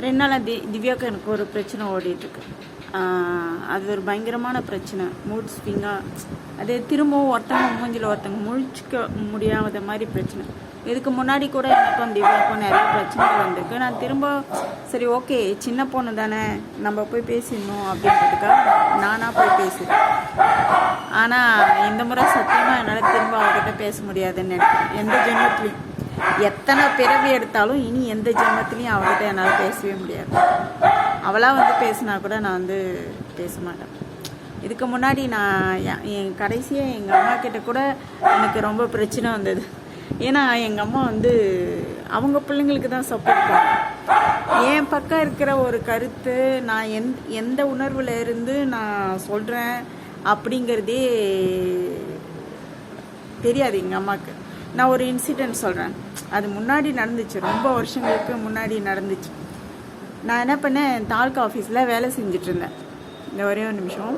2 நாளாக திவ்யாவுக்கு எனக்கு ஒரு பிரச்சனை ஓடிட்டுருக்கு. அது ஒரு பயங்கரமான பிரச்சனை. மூட் ஸ்விங்காக அது திரும்பவும் ஒருத்தவங்க மூஞ்சில் ஒருத்தவங்க முழிச்சிக்க முடியாத மாதிரி பிரச்சனை. இதுக்கு முன்னாடி கூட எனக்கும் திவ்யாவுக்கும் நிறைய பிரச்சனைகள் வந்திருக்கு. நான் திரும்ப சரி ஓகே சின்ன பொண்ணு தானே நம்ம போய் பேசிடணும் அப்படின்றதுக்காக நானாக போய் பேசுகிறேன். ஆனால் இந்த முறை சத்தியமாக என்னால் திரும்ப அவர்கிட்ட பேச முடியாதுன்னு நினைக்கிறேன். எந்த ஜென்மத்துலையும் எத்தனை பிறவி எடுத்தாலும் இனி எந்த ஜென்மத்துலையும் அவர்கிட்ட என்னால் பேசவே முடியாது. அவளாக வந்து பேசினா கூட நான் வந்து பேச மாட்டேன். இதுக்கு முன்னாடி நான் என் கடைசியாக எங்கள் அம்மா கிட்ட கூட எனக்கு ரொம்ப பிரச்சனை வந்தது. ஏன்னா எங்கள் அம்மா வந்து அவங்க பிள்ளைங்களுக்கு தான் சப்போர்ட் பண்ணும். என் பக்கம் இருக்கிற ஒரு கருத்து நான் எந்த உணர்வில் இருந்து நான் சொல்கிறேன் அப்படிங்கிறதே தெரியாது எங்கள் அம்மாவுக்கு. நான் ஒரு இன்சிடெண்ட் சொல்கிறேன். அது முன்னாடி நடந்துச்சு, ரொம்ப வருஷங்களுக்கு முன்னாடி நடந்துச்சு. நான் என்ன பண்ணேன், தாலுக்கா ஆஃபீஸில் வேலை செஞ்சுட்டு இருந்தேன். இந்த ஒரே ஒரு நிமிஷம்.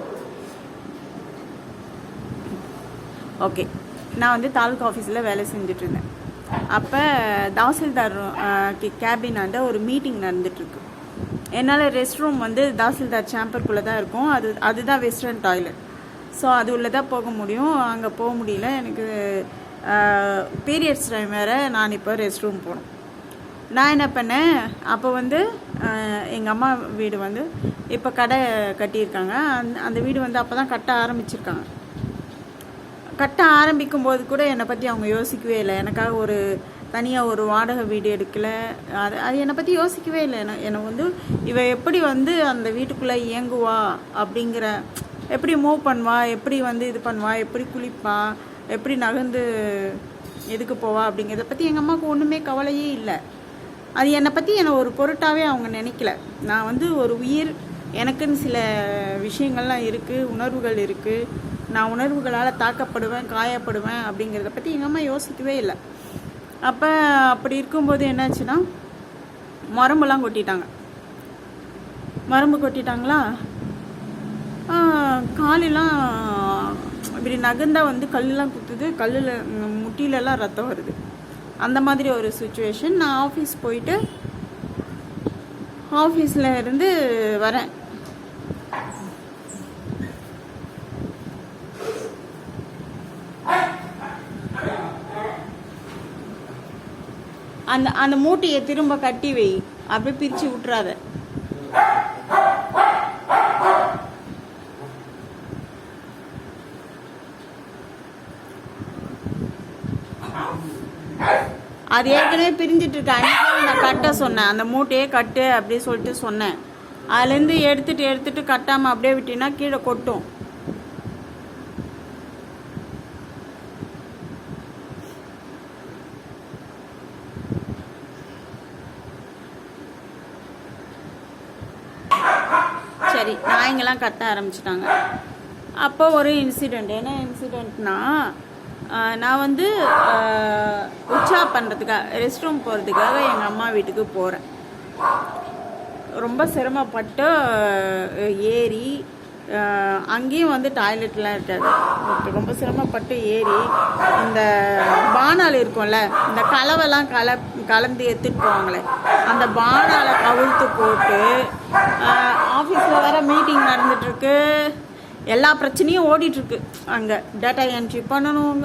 ஓகே, நான் வந்து தாலுக்கா ஆஃபீஸில் வேலை செஞ்சுட்டு இருந்தேன். அப்போ தாசில்தார் கேபினாண்ட ஒரு மீட்டிங் நடந்துட்டுருக்கு. என்னால் ரெஸ்ட் ரூம் வந்து தாசில்தார் சேம்பருக்குள்ளே தான் இருக்கும். அதுதான் வெஸ்டர்ன் டாய்லெட். ஸோ அது உள்ளே தான் போக முடியும். அங்கே போக முடியல. எனக்கு பீரியட்ஸ் டைம் வேறு. நான் இப்போ ரெஸ்ட் ரூம் போகணும். நான் என்ன பண்ணேன், அப்போ வந்து எங்கள் அம்மா வீடு வந்து இப்போ கடை கட்டியிருக்காங்க. அந்த வீடு வந்து அப்போ தான் கட்ட ஆரம்பிச்சிருக்காங்க. கட்ட ஆரம்பிக்கும் போது கூட என்னை பற்றி அவங்க யோசிக்கவே இல்லை. எனக்காக ஒரு தனியாக ஒரு வாடகை வீடு எடுக்கலை. அது என்னை பற்றி யோசிக்கவே இல்லை. என்னை வந்து இவ எப்படி வந்து அந்த வீட்டுக்குள்ளே இயங்குவா அப்படிங்கிற, எப்படி மூவ் பண்ணுவா, எப்படி வந்து இது பண்ணுவா, எப்படி குளிப்பா, எப்படி நகர்ந்து எதுக்கு போவா அப்படிங்கிறத பற்றி எங்கள் அம்மாவுக்கு ஒன்றுமே கவலையே இல்லை. அது என்னை பற்றி என்னை ஒரு பொருட்டாகவே அவங்க நினைக்கல. நான் வந்து ஒரு உயிர், எனக்குன்னு சில விஷயங்கள்லாம் இருக்குது, உணர்வுகள் இருக்குது. நான் உணர்வுகளால் தாக்கப்படுவேன், காயப்படுவேன் அப்படிங்கிறத பற்றி எங்கள் அம்மா யோசிக்கவே இல்லை. அப்போ அப்படி இருக்கும்போது என்னாச்சுன்னா, மரம்பெல்லாம் கொட்டிட்டாங்க. மரம்பு கொட்டிட்டாங்களா, காலெல்லாம் இப்படி நகர்ந்தா வந்து கல்லெலாம் குத்துது, கல்லில் முட்டிலெல்லாம் ரத்தம் வருது. அந்த மாதிரி ஒரு சுச்சுவேஷன். நான் ஆஃபீஸ் போயிட்டு ஆஃபீஸில் இருந்து வரேன். அந்த மூட்டையை திரும்ப கட்டி வை, அப்படியே பிரித்து விட்டுறாத. அது ஏற்கனவே பிரிஞ்சிட்டு இருக்க. அன்றைக்கி நான் கட்ட சொன்னேன், அந்த மூட்டையே கட்டு அப்படி சொல்லிட்டு சொன்னேன். அதுலேருந்து எடுத்துட்டு கட்டாமல் அப்படியே விட்டீங்கன்னா கீழே கொட்டும். சரி, நாய்ங்கெல்லாம் கத்த ஆரம்பிச்சிட்டாங்க. அப்போ ஒரு இன்சிடெண்ட். என்ன இன்சிடெண்ட்னா, நான் வந்து உச்சா பண்ணுறதுக்காக ரெஸ்ட் ரூம் போகிறதுக்காக எங்கள் அம்மா வீட்டுக்கு போகிறேன். ரொம்ப சிரமப்பட்டு ஏறி, அங்கேயும் வந்து டாய்லெட்லாம் இருக்காது. ரொம்ப சிரமப்பட்டு ஏறி இந்த பானால் இருக்கும்ல, இந்த கலவைலாம் கலந்து எடுத்துகிட்டு போவாங்களே, அந்த பானாலை கவிழ்த்து போட்டு ஆஃபீஸில் வேறு மீட்டிங் நடந்துகிட்ருக்கு. எல்லா பிரச்சனையும் ஓடிட்டுருக்கு. அங்கே டேட்டா என்ட்ரி பண்ணணும்,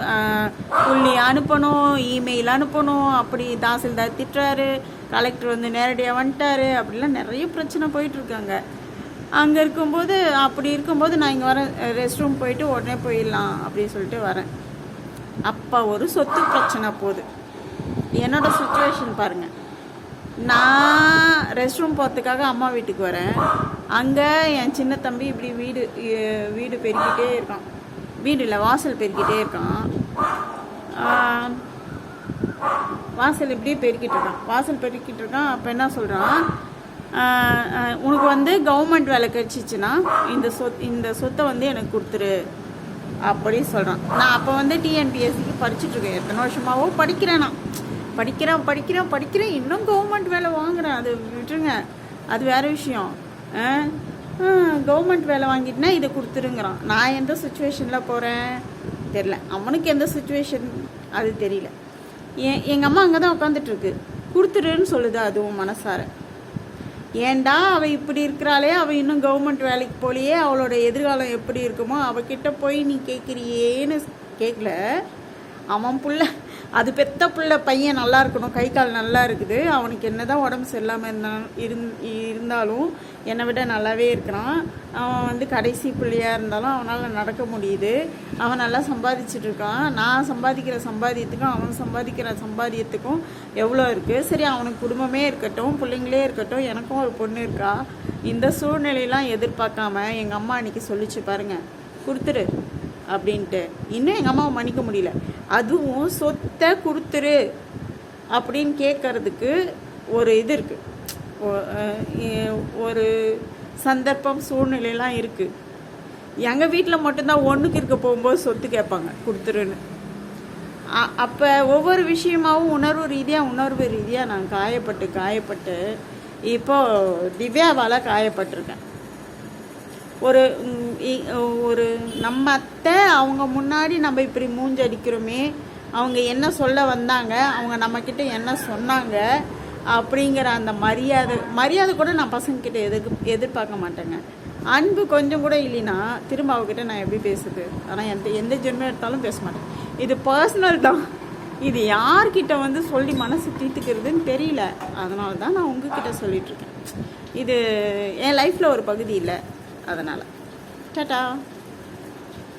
புள்ளி அனுப்பணும், இமெயில் அனுப்பணும். அப்படி தாசில்தார் திட்டுறாரு, கலெக்டர் வந்து நேரடியாக வந்துட்டாரு, அப்படிலாம் நிறைய பிரச்சனை போயிட்டுருக்காங்க. அங்கே இருக்கும்போது நான் இங்கே வரேன், ரெஸ்ட் ரூம் போயிட்டு உடனே போயிடலாம் அப்படின்னு சொல்லிட்டு வரேன். அப்போ ஒரு சொத்து பிரச்சனை போகுது. என்னோடய சுச்சுவேஷன் பாருங்கள். நான் ரெஸ்ட் ரூம் போகிறதுக்காக அம்மா வீட்டுக்கு வரேன். அங்கே என் சின்ன தம்பி இப்படி வீடு பெருக்கிட்டே இருக்கான். வீடு இல்லை, வாசல் பெருக்கிட்டே இருக்கான். வாசல் இப்படியே பெருக்கிட்டு இருக்கான். அப்போ என்ன சொல்கிறான், உனக்கு வந்து கவர்மெண்ட் வேலை கிடச்சிச்சின்னா இந்த சொத்தை வந்து எனக்கு கொடுத்துரு அப்படி சொல்கிறான். நான் அப்போ வந்து டிஎன்பிஎஸ்சிக்கு படிச்சுட்ருக்கேன். எத்தனை வருஷமாவோ படிக்கிறேன். நான் படிக்கிறேன். இன்னும் கவர்மெண்ட் வேலை வாங்குறேன். அது விட்டுருங்க, அது வேறு விஷயம். கவர்மெண்ட் வேலை வாங்கிட்டுனா இதை கொடுத்துருங்கிறான். நான் எந்த சுச்சுவேஷனில் போகிறேன் தெரில, அவனுக்கு எந்த சுச்சுவேஷன் அது தெரியல. எங்கள் அம்மா அங்கே தான் உட்காந்துட்ருக்கு. கொடுத்துருன்னு சொல்லுது அதுவும் மனசார. ஏன்டா அவள் இப்படி இருக்கிறாளே, அவள் இன்னும் கவர்மெண்ட் வேலைக்கு போலையே, அவளோட எதிர்காலம் எப்படி இருக்குமோ அவகிட்ட போய் நீ கேட்குறியேன்னு கேட்கல. அவன் புள்ள, அது பெத்த புள்ள பையன் நல்லா இருக்கணும், கை கால் நல்லா இருக்குது, அவனுக்கு என்ன தான் உடம்பு சரியில்லாமல் இருந்தாலும் என்னை விட நல்லாவே இருக்கிறான். அவன் வந்து கடைசி பிள்ளையாக இருந்தாலும் அவனால் நடக்க முடியுது. அவன் நல்லா சம்பாதிச்சுட்டு இருக்கான். நான் சம்பாதிக்கிற சம்பாதியத்துக்கும் அவன் சம்பாதிக்கிற சம்பாதியத்துக்கும் எவ்வளோ இருக்குது. சரி, அவனுக்கு குடும்பமே இருக்கட்டும், பிள்ளைங்களே இருக்கட்டும், எனக்கும் ஒரு பொண்ணு இருக்கா. இந்த சூழ்நிலையெல்லாம் எதிர்பார்க்காம எங்கள் அம்மா அன்றைக்கி சொல்லிச்சு பாருங்க, கொடுத்துரு அப்படின்ட்டு. இன்னும் எங்கள் அம்மாவை மன்னிக்க முடியல. அதுவும் சொத்தை கொடுத்துரு அப்படின்னு கேட்கறதுக்கு ஒரு இது இருக்குது, ஒரு சந்தர்ப்பம் சூழ்நிலையெல்லாம் இருக்குது. எங்கள் வீட்டில் மட்டும்தான் ஒன்றுக்கு இருக்க போகும்போது சொத்து கேட்பாங்க கொடுத்துருன்னு. அப்போ ஒவ்வொரு விஷயமாகவும் உணர்வு ரீதியாக நான் காயப்பட்டு இப்போது திவ்யாவால் காயப்பட்டிருக்கேன். ஒரு நம்ம அத்தை அவங்க முன்னாடி நம்ம இப்படி மூஞ்சடிக்கிறோமே, அவங்க என்ன சொல்ல வந்தாங்க, அவங்க நம்மக்கிட்ட என்ன சொன்னாங்க அப்படிங்கிற அந்த மரியாதை கூட நான் பசங்கக்கிட்ட எதிர்பார்க்க மாட்டேங்க. அன்பு கொஞ்சம் கூட இல்லைன்னா திரும்ப அவகிட்ட நான் எப்படி பேசுது? ஆனால் எந்த ஜென்மம் எடுத்தாலும் பேச மாட்டேன். இது பர்சனல் தான். இது யார்கிட்ட வந்து சொல்லி மனசு தீர்த்துக்கிறதுன்னு தெரியல. அதனால தான் நான் உங்ககிட்ட சொல்லிகிட்ருக்கேன். இது என் லைஃப்பில் ஒரு பகுதி இல்லை, அதனால் டாடா.